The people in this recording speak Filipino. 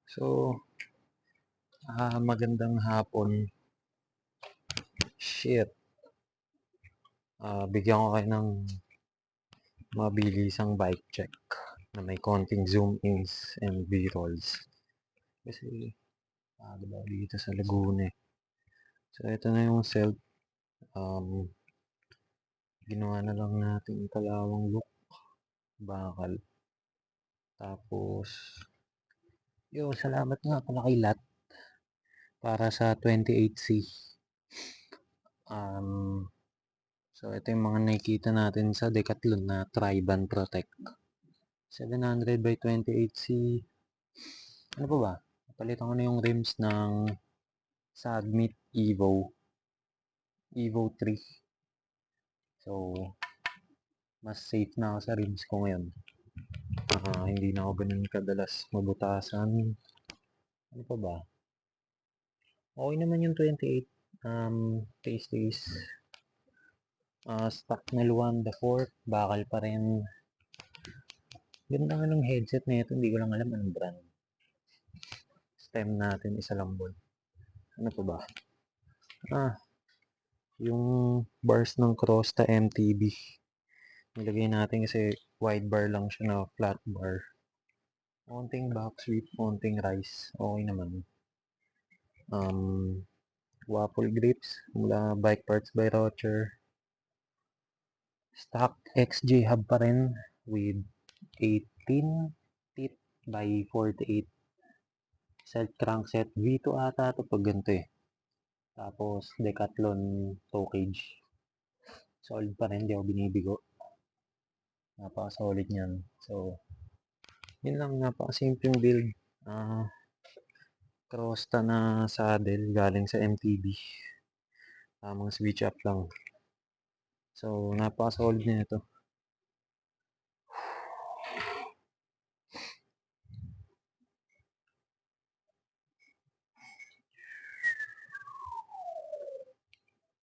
So, magandang hapon. Shit, bigyan ko kayo ng mabilisang bike check na may konting zoom ins and b-rolls. Kasi, diba, dito sa Laguna eh. So, ito na yung self. Um, Ginawa na lang natin kalawang look. Bakal. Tapos, salamat nga pala kay Lat para sa 28C. So, ito yung mga nakikita natin sa Decathlon na Tri-Band Protect. 700 by 28C. Ano pa ba? Napalitan ko na yung rims ng Submit Evo 3. So, mas safe na ako sa rims ko ngayon. Hindi na ako ganun kadalas mabutasan. Ano pa ba? Okay naman yung 28. Taste. Stock na Luanda Fort. Bakal pa rin. Ganda nga ng headset na ito. Hindi ko lang alam anong brand. Stem natin isa lang bon. Ano pa ba? Yung bars ng Crosta MTB. Nilagay natin kasi wide bar lang siya na flat bar. Konting back sweep, konting rise. Okay naman. Waffle grips mula Bike Parts by Rocher. Stock XJ hub pa rin with 18 teeth by 48. Set crankset V2 ata ito pag ganito eh. Tapos Decathlon toe cage. Solid pa rin, di ako binibigo. Napaka-solid niyan. So, yun lang, napaka-simpleng build. Crosta na saddle galing sa MTB. Tamang switch up lang. So, napaka-solid niya ito.